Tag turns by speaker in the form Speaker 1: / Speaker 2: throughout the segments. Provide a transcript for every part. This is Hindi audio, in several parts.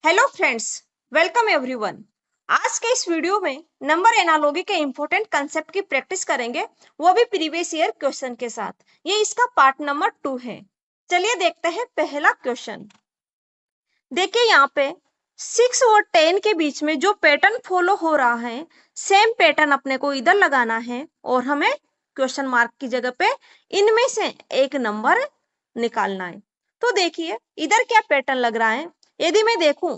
Speaker 1: Hello friends, welcome everyone. आज के इस वीडियो में नंबर एनालॉजी के इंपॉर्टेंट कंसेप्ट की प्रैक्टिस करेंगे, वो भी प्रीवियस ईयर क्वेश्चन के साथ। ये इसका पार्ट नंबर 2 है। चलिए देखते हैं पहला क्वेश्चन। देखिए यहाँ पे 6 और 10 के बीच में जो पैटर्न फॉलो हो रहा है, सेम पैटर्न अपने को इधर लगाना है और हमें क्वेश्चन मार्क की जगह पे इनमें से एक नंबर निकालना है। तो देखिए इधर क्या पैटर्न लग रहा है। यदि मैं देखूं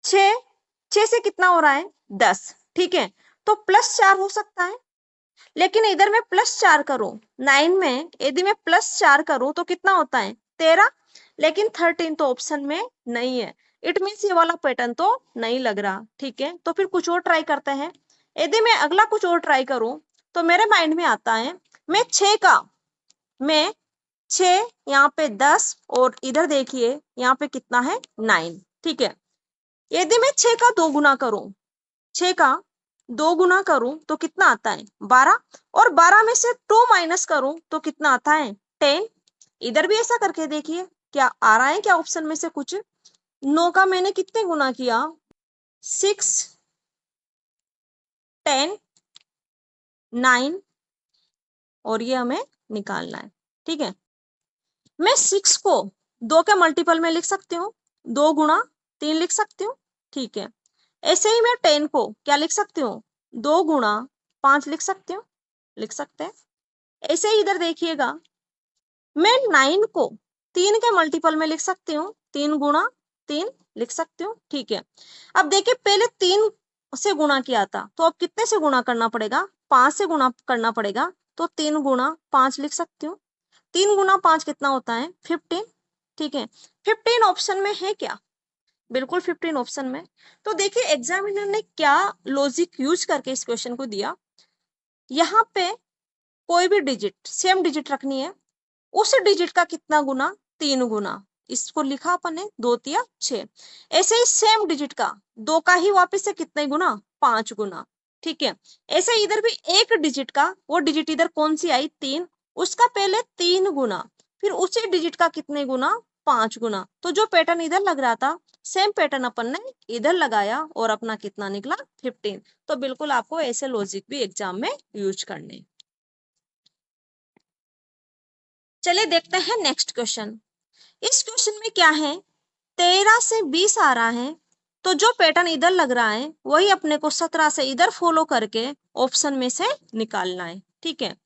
Speaker 1: 6 से कितना हो रहा है 10, ठीक है, तो +4 हो सकता है। लेकिन इधर मैं +4 करूं 9 में, यदि मैं +4 करूं तो कितना होता है 13। लेकिन 13 तो ऑप्शन में नहीं है। इट मीन्स ये वाला पैटर्न तो नहीं लग रहा, ठीक है। तो फिर कुछ और ट्राई करते हैं। यदि मैं अगला कुछ और ट्राई करूं तो मेरे माइंड में आता है मैं 6 यहाँ पे 10 और इधर देखिए यहाँ पे कितना है 9, ठीक है। यदि मैं 6 का 2 गुना करूं, 6 का 2 गुना करूं तो कितना आता है 12, और 12 में से 2 माइनस करूं तो कितना आता है 10। इधर भी ऐसा करके देखिए क्या आ रहा है क्या ऑप्शन में से कुछ। 9 का मैंने कितने गुना किया 6, 10, 9, और ये हमें निकालना है, ठीक है। मैं 6 को 2 के मल्टीपल में लिख सकती हूँ, 2 गुना 3 लिख सकती हूँ, ठीक है। ऐसे ही मैं 10 को क्या लिख सकती हूँ 2 गुना 5 लिख सकती हूँ, लिख सकते हैं। ऐसे ही इधर देखिएगा मैं 9 को 3 के मल्टीपल में लिख सकती हूँ, 3 गुना 3 लिख सकती हूँ, ठीक है। अब देखिए पहले 3 से गुणा किया था, तो अब कितने से गुणा करना पड़ेगा 5 से गुणा करना पड़ेगा, तो 3 गुना 5 लिख सकती हूँ। 3 गुना 5 कितना होता है 15, ठीक है। 15 ऑप्शन में है क्या, बिल्कुल 15 ऑप्शन में। तो देखिए एग्जामिनर ने क्या लॉजिक यूज करके इस क्वेश्चन को दिया। यहाँ पे कोई भी डिजिट सेम डिजिट रखनी है, उस डिजिट का कितना गुना 3 गुना, इसको लिखा अपन ने 2 तिया 6। ऐसे ही सेम डिजिट का 2 का ही वापस से कितने गुना 5 गुना, ठीक है। ऐसे इधर भी एक डिजिट का, वो डिजिट इधर कौन सी आई 3, उसका पहले 3 गुना, फिर उसी डिजिट का कितने गुना 5 गुना। तो जो पैटर्न इधर लग रहा था सेम पैटर्न अपन ने इधर लगाया और अपना कितना निकला 15। तो बिल्कुल आपको ऐसे लॉजिक भी एग्जाम में यूज करने। चलिए देखते हैं नेक्स्ट क्वेश्चन। इस क्वेश्चन में क्या है 13 से 20 आ रहा है, तो जो पैटर्न इधर लग रहा है वही अपने को 17 से इधर फॉलो करके ऑप्शन में से निकालना है, ठीक है।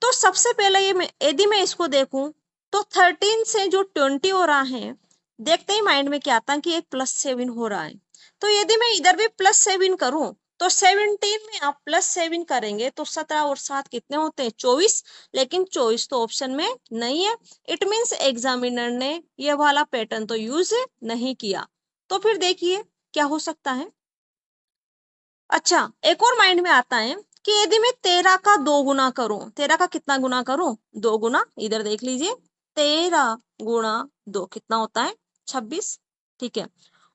Speaker 1: तो सबसे पहले यदि मैं इसको देखूं तो 13 से जो 20 हो रहा है, देखते ही माइंड में क्या आता है कि एक +7 हो रहा है। तो यदि मैं इधर भी +7 करूं तो 17 में आप +7 करेंगे तो 17 और 7 कितने होते हैं 24। लेकिन 24 तो ऑप्शन में नहीं है। इट मीन्स एग्जामिनर ने ये वाला पैटर्न तो यूज नहीं किया। तो फिर देखिए क्या हो सकता है। अच्छा एक और माइंड में आता है कि यदि मैं 13 का 2 गुना करूं, 13 का कितना गुना करूं 2 गुना, इधर देख लीजिए 13 गुणा 2 कितना होता है 26, ठीक है।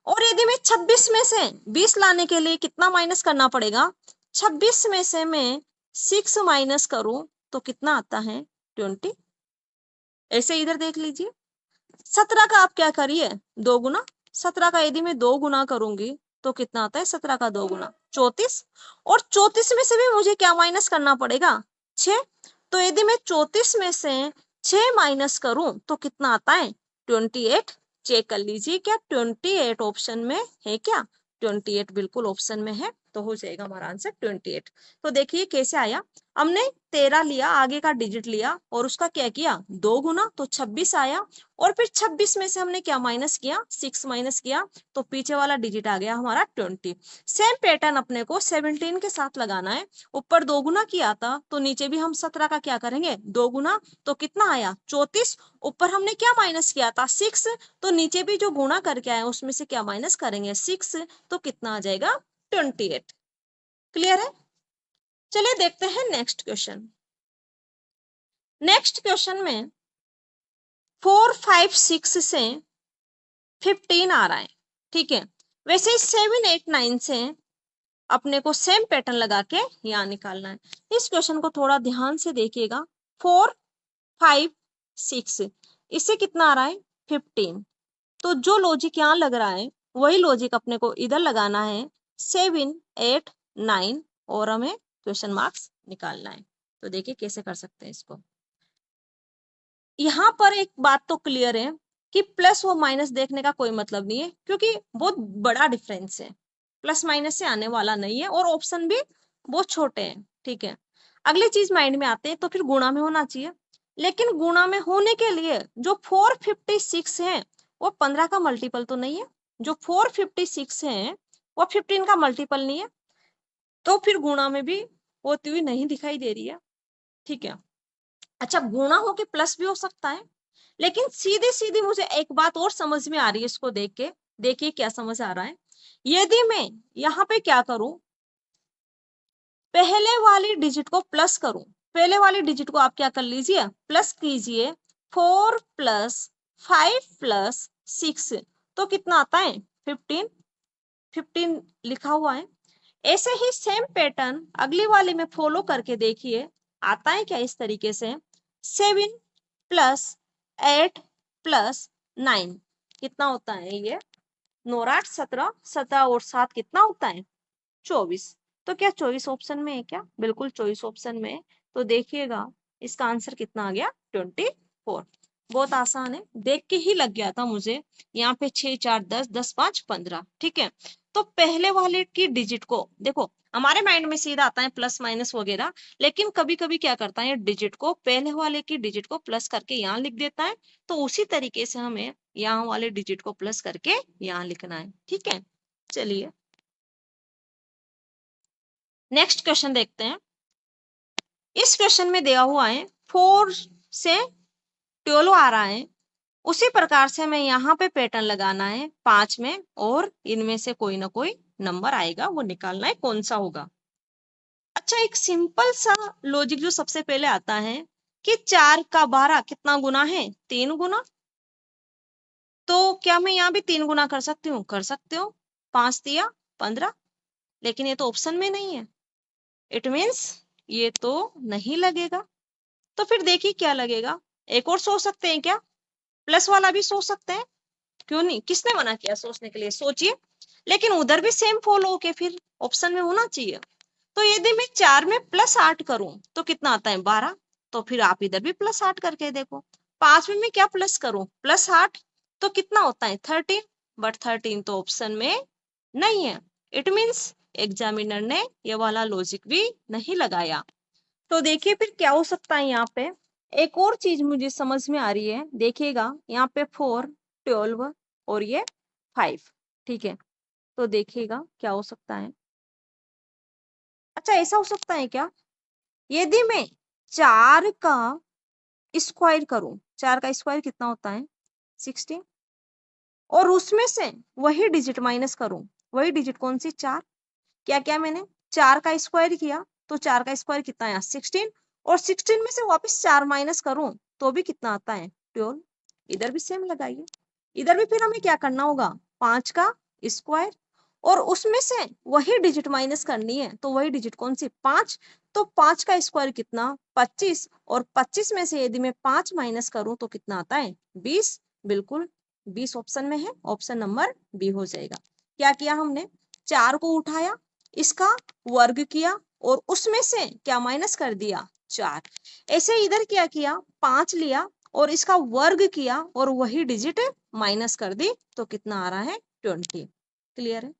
Speaker 1: और यदि मैं 26 में से 20 लाने के लिए कितना माइनस करना पड़ेगा, 26 में से मैं 6 माइनस करूं तो कितना आता है 20। ऐसे इधर देख लीजिए 17 का आप क्या करिए 2 गुना, 17 का यदि मैं 2 गुना करूंगी तो कितना आता है 17 का 2 गुना 34। और 34 में से भी मुझे क्या माइनस करना पड़ेगा 6। तो यदि मैं 34 में से 6 माइनस करूं तो कितना आता है 28। चेक कर लीजिए क्या 28 ऑप्शन में है क्या, 28 बिल्कुल ऑप्शन में है, तो हो जाएगा हमारा आंसर 28। तो देखिए कैसे आया, हमने 13 लिया आगे का डिजिट लिया और उसका क्या किया 2 गुना, तो 26 आया। और फिर 26 में से हमने क्या माइनस किया 6 माइनस किया, तो पीछे वाला डिजिट आ गया हमारा 20। सेम पैटर्न अपने को 17 के साथ लगाना है। ऊपर 2 गुना किया था तो नीचे भी हम 17 का क्या करेंगे 2 गुना, तो कितना आया 34। ऊपर हमने क्या माइनस किया था 6, तो नीचे भी जो गुणा करके आया उसमें से क्या माइनस करेंगे 6, तो कितना आ जाएगा 28। क्लियर है। चलिए देखते हैं नेक्स्ट क्वेश्चन। नेक्स्ट क्वेश्चन में 4, 5, 6 से 15 आ रहा है, ठीक है। वैसे ही 7, 8, 9 से अपने को सेम पैटर्न लगा के यहाँ निकालना है। इस क्वेश्चन को थोड़ा ध्यान से देखिएगा। 4, 5, 6 इससे कितना आ रहा है 15। तो जो लॉजिक यहाँ लग रहा है वही लॉजिक अपने को इधर लगाना है 7, 8, 9 और हमें क्वेश्चन मार्क्स निकालना है। तो देखिए कैसे कर सकते हैं इसको। यहाँ पर एक बात तो क्लियर है कि प्लस और माइनस देखने का कोई मतलब नहीं है, क्योंकि बहुत बड़ा डिफरेंस है, प्लस माइनस से आने वाला नहीं है और ऑप्शन भी बहुत छोटे हैं। ठीक है, अगली चीज माइंड में आते हैं तो फिर गुणा में होना चाहिए, लेकिन गुणा में होने के लिए जो 456 है वो 15 का मल्टीपल तो नहीं है, जो 456 है वो 15 का मल्टीपल नहीं है, तो फिर गुणा में भी होती हुई नहीं दिखाई दे रही है। ठीक है, अच्छा गुणा होके प्लस भी हो सकता है, लेकिन सीधी सीधी मुझे एक बात और समझ में आ रही है इसको देख के। देखिए क्या समझ आ रहा है, यदि मैं यहाँ पे क्या करूं, पहले वाली डिजिट को प्लस करूं, पहले वाली डिजिट को आप क्या कर लीजिए, प्लस कीजिए, 4 प्लस 5 प्लस 6, तो कितना आता है 15, 15 लिखा हुआ है। ऐसे ही सेम पैटर्न अगली वाले में फॉलो करके देखिए आता है क्या, इस तरीके से 7 प्लस 8 प्लस 9 कितना होता है, ये 9 8 17, 17 और 7 कितना होता है 24। तो क्या 24 ऑप्शन में है क्या, बिल्कुल 24 ऑप्शन में है। तो देखिएगा इसका आंसर कितना आ गया 24। बहुत आसान है, देख के ही लग गया था मुझे। यहाँ पे 6 4 10, 10 5 15। ठीक है, तो पहले वाले की डिजिट को देखो, हमारे माइंड में सीधा आता है प्लस माइनस वगैरह, लेकिन कभी कभी क्या करता है डिजिट को, पहले वाले की डिजिट को प्लस करके यहाँ लिख देता है। तो उसी तरीके से हमें यहाँ वाले डिजिट को प्लस करके यहाँ लिखना है। ठीक है, चलिए नेक्स्ट क्वेश्चन देखते हैं। इस क्वेश्चन में दिया हुआ है 4 से 12 आ रहा है, उसी प्रकार से हमें यहाँ पे पैटर्न लगाना है 5 में, और इनमें से कोई ना कोई नंबर आएगा, वो निकालना है कौन सा होगा। अच्छा, एक सिंपल सा लॉजिक जो सबसे पहले आता है कि 4 का 12 कितना गुना है, 3 गुना। तो क्या मैं यहाँ भी 3 गुना कर सकती हूँ, कर सकते हो, 5 दिया 15, लेकिन ये तो ऑप्शन में नहीं है, इट मीन्स ये तो नहीं लगेगा। तो फिर देखिए क्या लगेगा, एक और सोच सकते हैं क्या, प्लस वाला भी सोच सकते हैं, क्यों नहीं, किसने मना किया सोचने के लिए, सोचिए। लेकिन उधर भी सेम फॉलो होके फिर ऑप्शन में होना चाहिए। तो यदि मैं 4 में प्लस 8 करूं तो कितना आता है 12, तो फिर आप इधर भी प्लस 8 करके देखो। 5 में मैं क्या प्लस करूं, प्लस 8, तो कितना होता है 13, बट 13 तो ऑप्शन में नहीं है, इट मीन्स एग्जामिनर ने ये वाला लॉजिक भी नहीं लगाया। तो देखिए फिर क्या हो सकता है, यहाँ पे एक और चीज मुझे समझ में आ रही है, देखिएगा यहाँ पे 4, 12 और ये 5। ठीक है, तो देखिएगा क्या हो सकता है। अच्छा, ऐसा हो सकता है क्या, यदि मैं 4 का स्क्वायर करूं, 4 का स्क्वायर कितना होता है 16, और उसमें से वही डिजिट माइनस करूं, वही डिजिट कौन सी 4, क्या क्या मैंने 4 का स्क्वायर किया, तो 4 का स्क्वायर कितना है 16, और 16 में से वापस 4 माइनस करूं तो भी कितना आता है 12। इधर भी सेम लगाइए, इधर भी फिर हमें क्या करना होगा 5 का स्क्वायर, और उसमें से वही डिजिट माइनस करनी है, तो वही डिजिट कौन सी 5, तो 5 का स्क्वायर कितना 25, और 25 में से यदि मैं 5 माइनस करूं तो कितना आता है 20, बिल्कुल 20 ऑप्शन में है, ऑप्शन नंबर बी हो जाएगा। क्या किया हमने, 4 को उठाया, इसका वर्ग किया, और उसमें से क्या माइनस कर दिया 4। ऐसे इधर क्या किया 5 लिया और इसका वर्ग किया और वही डिजिट माइनस कर दी, तो कितना आ रहा है 20। क्लियर है,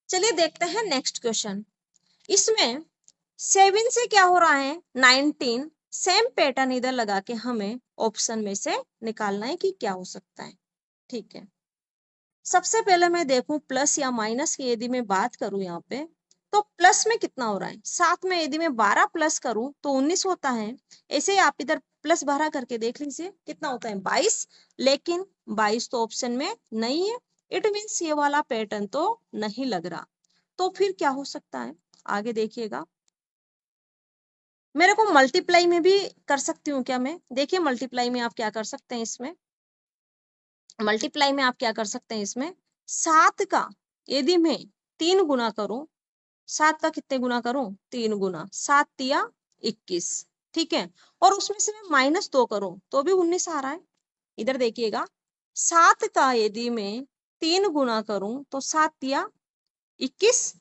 Speaker 1: चलिए देखते हैं नेक्स्ट क्वेश्चन। इसमें 7 से क्या हो रहा है 19, सेम पैटर्न इधर लगा के हमें ऑप्शन में से निकालना है कि क्या हो सकता है। ठीक है, सबसे पहले मैं देखूं प्लस या माइनस की, यदि मैं बात करूं यहाँ पे, तो प्लस में कितना हो रहा है, साथ में यदि मैं 12 प्लस करूं तो 19 होता है। ऐसे ही आप इधर प्लस 12 करके देख लीजिए कितना होता है 22, लेकिन 22 तो ऑप्शन में नहीं है, इट मीन्स ये वाला पैटर्न तो नहीं लग रहा। तो फिर क्या हो सकता है, आगे देखिएगा। मेरे को मल्टीप्लाई में भी कर सकती हूँ क्या मैं, देखिए मल्टीप्लाई में आप क्या कर सकते हैं, इसमें मल्टीप्लाई में आप क्या कर सकते हैं, इसमें 7 का यदि मैं 3 गुना करूं, 7 का कितने गुना करूं 3 गुना, 7 दिया 21। ठीक है, और उसमें से मैं -2 करूं तो भी 19 आ रहा है। इधर देखिएगा 7 का यदि मैं 3 गुना करूं तो 7 दिया 21,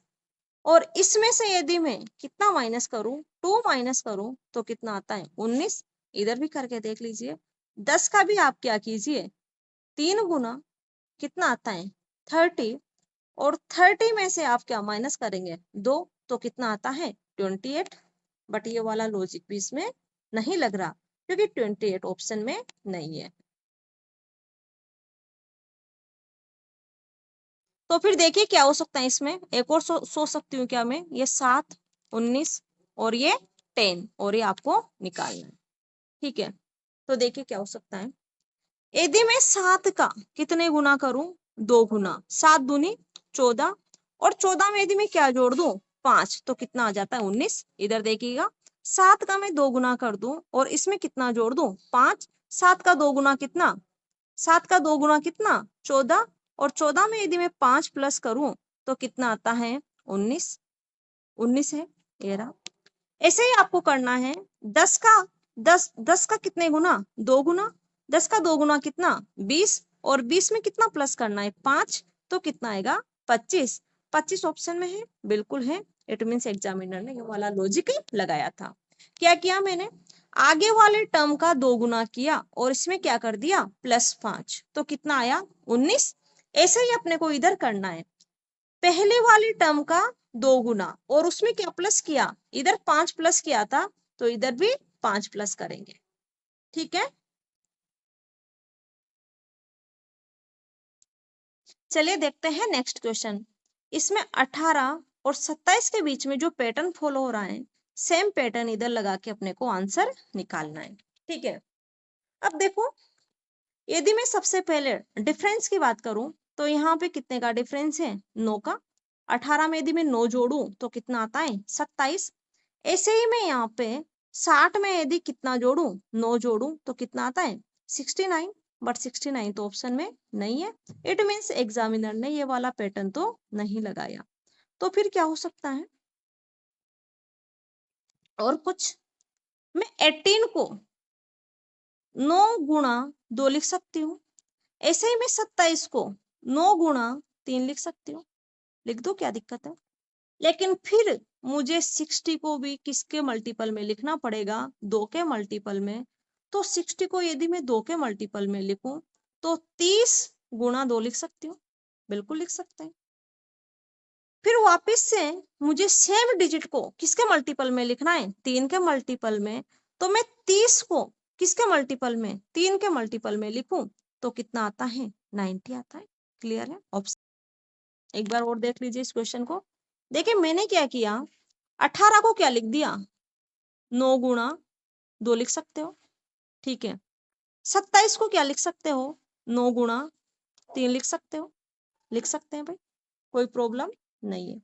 Speaker 1: और इसमें से यदि मैं कितना माइनस करूं, 2 माइनस करूं तो कितना आता है 19। इधर भी करके देख लीजिए। 10 का भी आप क्या कीजिए, 3 गुना कितना आता है 30, और 30 में से आप क्या माइनस करेंगे 2, तो कितना आता है 28। बट ये वाला लॉजिक भी इसमें नहीं लग रहा, क्योंकि 28 ऑप्शन में नहीं है। तो फिर देखिए क्या हो सकता है इसमें, एक और सोच सकती हूँ क्या मैं, ये 7, 19 और ये 10, और ये आपको निकालना है। ठीक है, तो देखिए क्या हो सकता है। यदि मैं 7 का कितने गुना करूं, 2 गुना, 7 दूनी 14, और 14 में यदि मैं क्या जोड़ दूं 5, तो कितना आ जाता है 19। इधर देखिएगा, 7 का मैं 2 गुना कर दूं और इसमें कितना जोड़ दूं 5, 7 का 2 गुना कितना, 7 का 2 गुना कितना 14, और 14 में यदि मैं 5 प्लस करूं तो कितना आता है 19। 19 है ये रहा। ऐसे ही आपको करना है 10 का, 10 का कितने गुना 2 गुना, 10 का 2 गुना कितना 20, और 20 में कितना प्लस करना है 5, तो कितना आएगा 25। 25 ऑप्शन में है, बिल्कुल है। इट मीन्स एग्जामिनर ने ये वाला लॉजिक लगाया था। क्या किया मैंने, आगे वाले टर्म का 2 गुना किया और इसमें क्या कर दिया +5, तो कितना आया 19। ऐसे ही अपने को इधर करना है, पहले वाली टर्म का 2 गुना और उसमें क्या प्लस किया, इधर 5 प्लस किया था, तो इधर भी 5 प्लस करेंगे। ठीक है, चलिए देखते हैं नेक्स्ट क्वेश्चन। इसमें 18 और 27 के बीच में जो पैटर्न फॉलो हो रहा है, सेम पैटर्न इधर लगा के अपने को आंसर निकालना है। ठीक है, अब देखो, यदि मैं सबसे पहले डिफरेंस की बात करूं तो यहाँ पे कितने का डिफरेंस है 9 का। 18 में यदि मैं 9 जोड़ू तो कितना आता है 27। ऐसे ही मैं यहाँ पे 60 में यदि कितना जोड़ू 9 जोड़ू तो कितना आता है 69। बट 69 तो ऑप्शन में नहीं है। इट मीन्स एग्जामिनर ने ये वाला पैटर्न तो नहीं लगाया। तो फिर क्या हो सकता है, और कुछ, मैं 18 को 9 गुणा 2 लिख सकती हूँ। ऐसे ही मैं 27 को 9 गुणा 3 लिख सकती हूँ। लिख दो, क्या दिक्कत है। लेकिन फिर मुझे 60 को भी किसके मल्टीपल में लिखना पड़ेगा, 2 के मल्टीपल में। तो 60 को यदि मैं 2 के मल्टीपल में लिखूं तो 30 गुणा 2 लिख सकती हूँ, बिल्कुल लिख सकते हैं। फिर वापस से मुझे सेम डिजिट को किसके मल्टीपल में लिखना है, 3 के मल्टीपल में। तो मैं 30 को किसके मल्टीपल में, 3 के मल्टीपल में लिखूं तो कितना आता है 90 आता है। क्लियर है ऑप्शन। एक बार और देख लीजिए इस क्वेश्चन को। देखिए मैंने क्या किया, 18 को क्या लिख दिया 9 गुणा 2 लिख सकते हो। ठीक है, 27 को क्या लिख सकते हो 9 गुणा 3 लिख सकते हो, लिख सकते हैं भाई, कोई प्रॉब्लम नहीं है।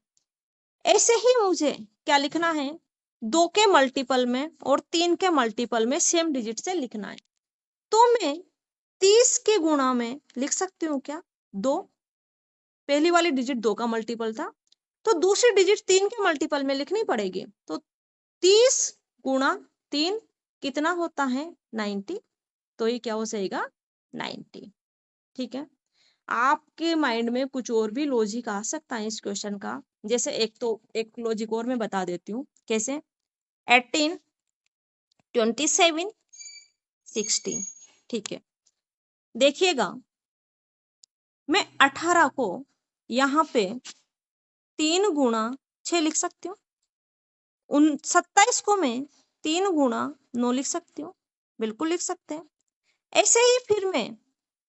Speaker 1: ऐसे ही मुझे क्या लिखना है, 2 के मल्टीपल में और 3 के मल्टीपल में सेम डिजिट से लिखना है। तो मैं 30 के गुणा में लिख सकती हूँ क्या 2, पहली वाली डिजिट 2 का मल्टीपल था, तो दूसरी डिजिट 3 के मल्टीपल में लिखनी पड़ेगी। तो 30 गुणा 3 कितना होता है 90। तो ये क्या हो जाएगा 90। ठीक है, आपके माइंड में कुछ और भी लॉजिक आ सकता है इस क्वेश्चन का। जैसे एक लॉजिक और मैं बता देती हूँ कैसे, 18, 27, 60। ठीक है, देखिएगा, मैं 18 को यहाँ पे 3 गुणा 6 लिख सकती हूँ। 27 को मैं 3 गुणा 9 लिख सकती हूँ, बिल्कुल लिख सकते हैं। ऐसे ही फिर मैं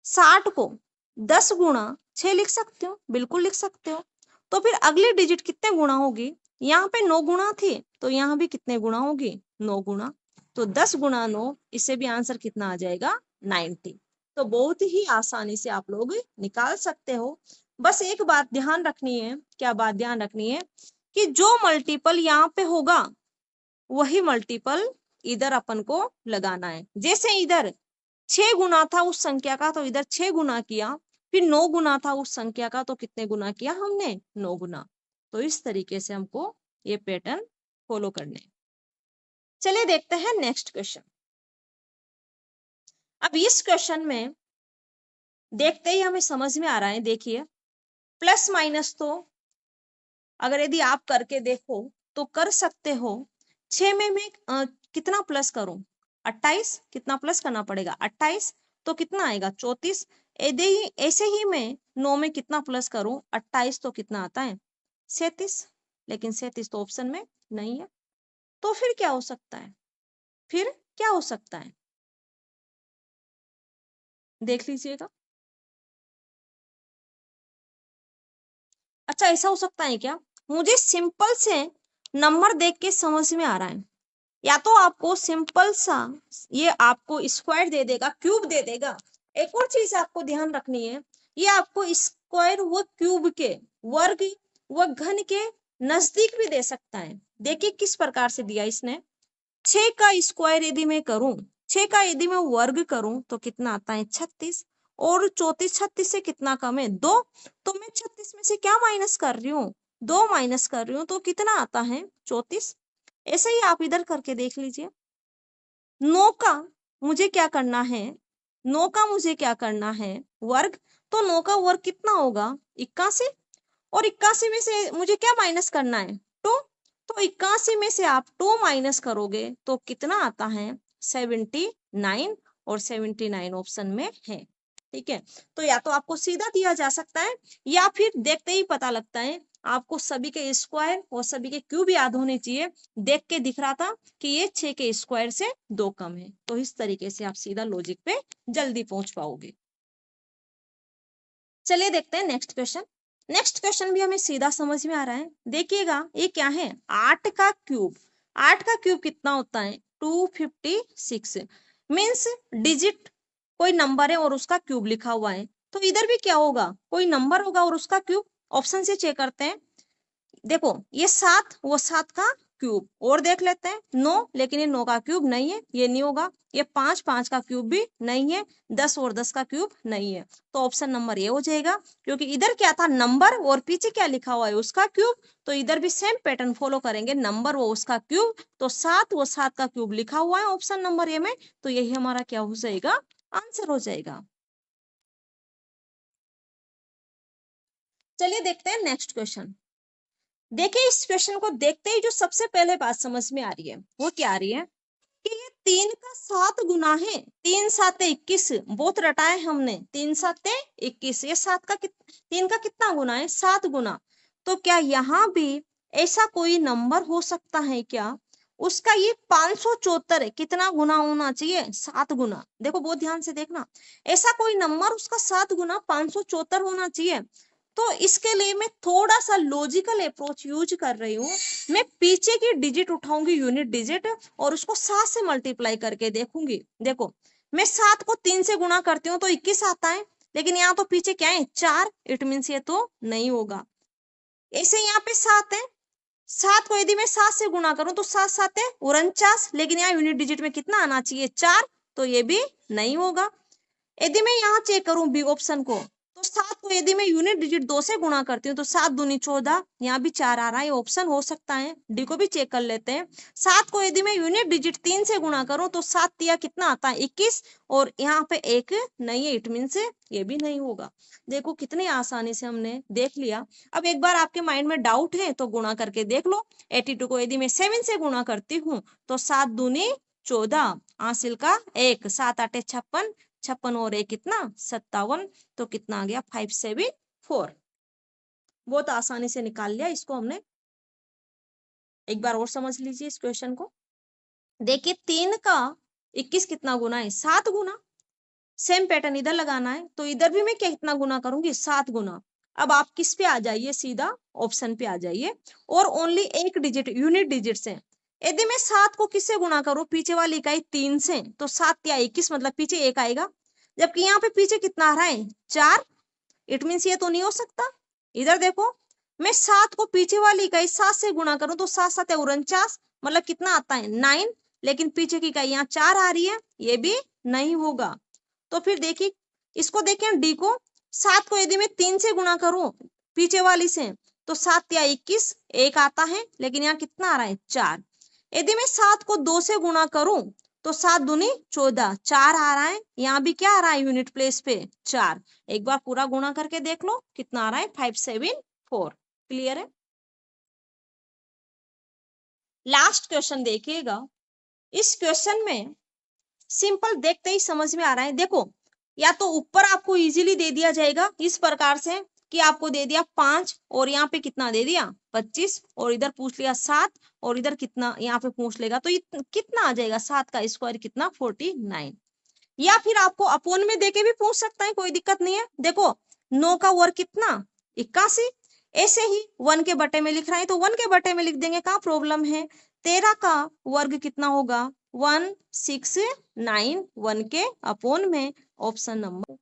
Speaker 1: 60 को 10 गुणा 6 लिख सकती हूँ, बिल्कुल लिख सकते हो। तो फिर अगली डिजिट कितने गुणा होगी, यहाँ पे 9 गुणा थी तो यहाँ भी कितने गुणा होगी 9 गुणा। तो 10 गुणा 9, इससे भी आंसर कितना आ जाएगा 90। तो बहुत ही आसानी से आप लोग निकाल सकते हो। बस एक बात ध्यान रखनी है, क्या बात ध्यान रखनी है, कि जो मल्टीपल यहाँ पे होगा वही मल्टीपल इधर अपन को लगाना है। जैसे इधर 6 गुना था उस संख्या का तो इधर 6 गुना किया, फिर 9 गुना था उस संख्या का तो कितने गुना किया हमने 9 गुना। तो इस तरीके से हमको ये पैटर्न फॉलो करने हैं। चलिए देखते हैं नेक्स्ट क्वेश्चन। अब इस क्वेश्चन में देखते ही हमें समझ में आ रहा है। देखिए प्लस माइनस तो अगर यदि आप करके देखो तो कर सकते हो। 6 में मैं कितना प्लस करूं? 28। कितना प्लस करना पड़ेगा? 28। तो कितना आएगा? 34। यदि ऐसे ही मैं 9 में कितना प्लस करूं? 28। तो कितना आता है? 37। लेकिन 37 तो ऑप्शन में नहीं है। तो फिर क्या हो सकता है? फिर क्या हो सकता है? देख लीजिएगा। अच्छा ऐसा हो सकता है क्या? मुझे सिंपल से नंबर देख के समझ में आ रहा है। या तो आपको सिंपल सा ये आपको स्क्वायर दे देगा, क्यूब दे देगा। एक और चीज आपको ध्यान रखनी है, ये आपको स्क्वायर व क्यूब के, वर्ग व घन के नजदीक भी दे सकता है। देखिए किस प्रकार से दिया इसने। 6 का स्क्वायर यदि मैं करूं, 6 का यदि मैं वर्ग करूं तो कितना आता है? 36। और 34 36 से कितना कम है? 2। तो मैं 36 में से क्या माइनस कर रही हूँ? 2 माइनस कर रही हूँ। तो कितना आता है? 34। ऐसे ही आप इधर करके देख लीजिए। 9 का मुझे क्या करना है? 9 का मुझे क्या करना है? वर्ग। तो 9 का वर्ग कितना होगा? 81। और 81 में से मुझे क्या माइनस करना है? 2। तो 81 में से आप 2 माइनस करोगे तो कितना आता है? 79। और 79 ऑप्शन में है। ठीक है। तो या तो आपको सीधा दिया जा सकता है या फिर देखते ही पता लगता है। आपको सभी के स्क्वायर और सभी के क्यूब याद होने चाहिए। देख के दिख रहा था कि ये 6 के स्क्वायर से 2 कम है। तो इस तरीके से आप सीधा लॉजिक पे जल्दी पहुंच पाओगे। चलिए देखते हैं नेक्स्ट क्वेश्चन। नेक्स्ट क्वेश्चन भी हमें सीधा समझ में आ रहा है। देखिएगा ये क्या है? 8 का क्यूब। 8 का क्यूब कितना होता है? 256। मीन्स डिजिट कोई नंबर है और उसका क्यूब लिखा हुआ है। तो इधर भी क्या होगा? कोई नंबर होगा और उसका क्यूब। ऑप्शन से चेक करते हैं। देखो ये 7, वो 7 का क्यूब। और देख लेते हैं 9, लेकिन ये 9 का क्यूब नहीं है, ये नहीं होगा। ये 5, 5 का क्यूब भी नहीं है। 10 और 10 का क्यूब नहीं है। तो ऑप्शन नंबर ये हो जाएगा। क्योंकि इधर क्या था? नंबर और पीछे क्या लिखा हुआ है? उसका क्यूब। तो इधर भी सेम पैटर्न फॉलो करेंगे, नंबर वो उसका क्यूब। तो 7 वो 7 का क्यूब लिखा हुआ है ऑप्शन नंबर ए में। तो यही हमारा क्या हो जाएगा? आंसर हो जाएगा। चलिए देखते हैं नेक्स्ट क्वेश्चन। देखिए इस क्वेश्चन को देखते ही जो सबसे पहले बात समझ में आ रही है वो क्या आ रही है कि ये 3 का 7 गुना है। 3 7 21 बहुत रटा है हमने। 3 7 21, ये 3 का कितना गुना है? 7 गुना। तो क्या यहाँ भी ऐसा कोई नंबर हो सकता है क्या? उसका ये 574 है। कितना गुना होना चाहिए? 7 गुना। देखो बहुत ध्यान से देखना। ऐसा कोई नंबर उसका 7 गुना 574 होना चाहिए। तो इसके लिए मैं थोड़ा सा लॉजिकल अप्रोच यूज कर रही हूँ। मैं पीछे की डिजिट उठाऊंगी, यूनिट डिजिट, और उसको 7 से मल्टीप्लाई करके देखूंगी। देखो मैं 7 को 3 से गुणा करती हूँ तो 21 आता है। लेकिन यहाँ तो पीछे क्या है? 4। इट मीन्स ये तो नहीं होगा। ऐसे यहाँ पे 7 है। 7 को यदि मैं 7 से गुणा करूं तो 7 7 है 49। लेकिन यहाँ यूनिट डिजिट में कितना आना चाहिए? 4। तो ये भी नहीं होगा। यदि मैं यहाँ चेक करूं बी ऑप्शन को, तो 7 को यदि मैं यूनिट डिजिट 2 से गुणा करती हूँ तो 7 दूनी 14। यहाँ भी 4 आ रहा है, ऑप्शन हो सकता है। डी को भी चेक कर लेते हैं। 7 को यदि मैं यूनिट डिजिट 3 से गुणा करूं तो 7 तिया कितना आता है? 21। और यहाँ पे 1 नहीं है, इट मीन से ये भी नहीं होगा। देखो कितनी आसानी से हमने देख लिया। अब एक बार आपके माइंड में डाउट है तो गुणा करके देख लो। 82 को यदि मैं 7 से गुणा करती हूँ तो 7 दूनी 14, हासिल का 1, 7 8 56, 56 और 1 कितना? 57। तो कितना आ गया? 574। बहुत आसानी से निकाल लिया इसको हमने। एक बार और समझ लीजिए इस क्वेश्चन को। देखिए 3 का 21 कितना गुना है? 7 गुना। सेम पैटर्न इधर लगाना है। तो इधर भी मैं कितना गुना करूंगी? 7 गुना। अब आप किस पे आ जाइए? सीधा ऑप्शन पे आ जाइए और ओनली एक डिजिट, यूनिट डिजिट से। यदि मैं 7 को किससे गुणा करूं? पीछे वाली इकाई 3 से। तो 7 या 21 मतलब पीछे 1 आएगा। जबकि यहाँ पे पीछे कितना आ रहा है? 4। इट मीन्स ये तो नहीं हो सकता। इधर देखो, मैं 7 को पीछे वाली इकाई 7 से गुणा करूं तो 7 7 49 मतलब कितना आता है? 9। लेकिन पीछे की इकाई यहाँ 4 आ रही है, ये भी नहीं होगा। तो फिर देखिए इसको देखें डी को। 7 को यदि मैं 3 से गुणा करूं पीछे वाली से तो 7 या 21 1 आता है। लेकिन यहाँ कितना आ रहा है? 4। यदि मैं 7 को 2 से गुणा करूं तो 7 दूनी 14, 4 आ रहा है, यहाँ भी क्या आ रहा है यूनिट प्लेस पे 4। एक बार पूरा गुणा करके देख लो कितना आ रहा है 574। क्लियर है। लास्ट क्वेश्चन देखिएगा। इस क्वेश्चन में सिंपल देखते ही समझ में आ रहा है। देखो या तो ऊपर आपको इजीली दे दिया जाएगा इस प्रकार से कि आपको दे दिया 5 और यहाँ पे कितना दे दिया 25 और इधर पूछ लिया 7 और इधर कितना यहाँ पे पूछ लेगा तो कितना आ जाएगा 7 का स्क्वायर कितना 49। या फिर आपको अपोन में देके भी पूछ सकता है, कोई दिक्कत नहीं है। देखो 9 का वर्ग कितना 81, ऐसे ही 1 के बटे में लिख रहा है तो 1 के बटे में लिख देंगे, क्या प्रॉब्लम है। 13 का वर्ग कितना होगा 169, 1 के अपोन में ऑप्शन नंबर।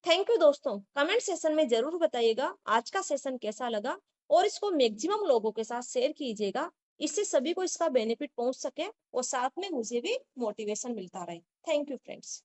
Speaker 1: थैंक यू दोस्तों, कमेंट सेशन में जरूर बताइएगा आज का सेशन कैसा लगा और इसको मैक्सिमम लोगों के साथ शेयर कीजिएगा, इससे सभी को इसका बेनिफिट पहुंच सके और साथ में मुझे भी मोटिवेशन मिलता रहे। Thank you friends.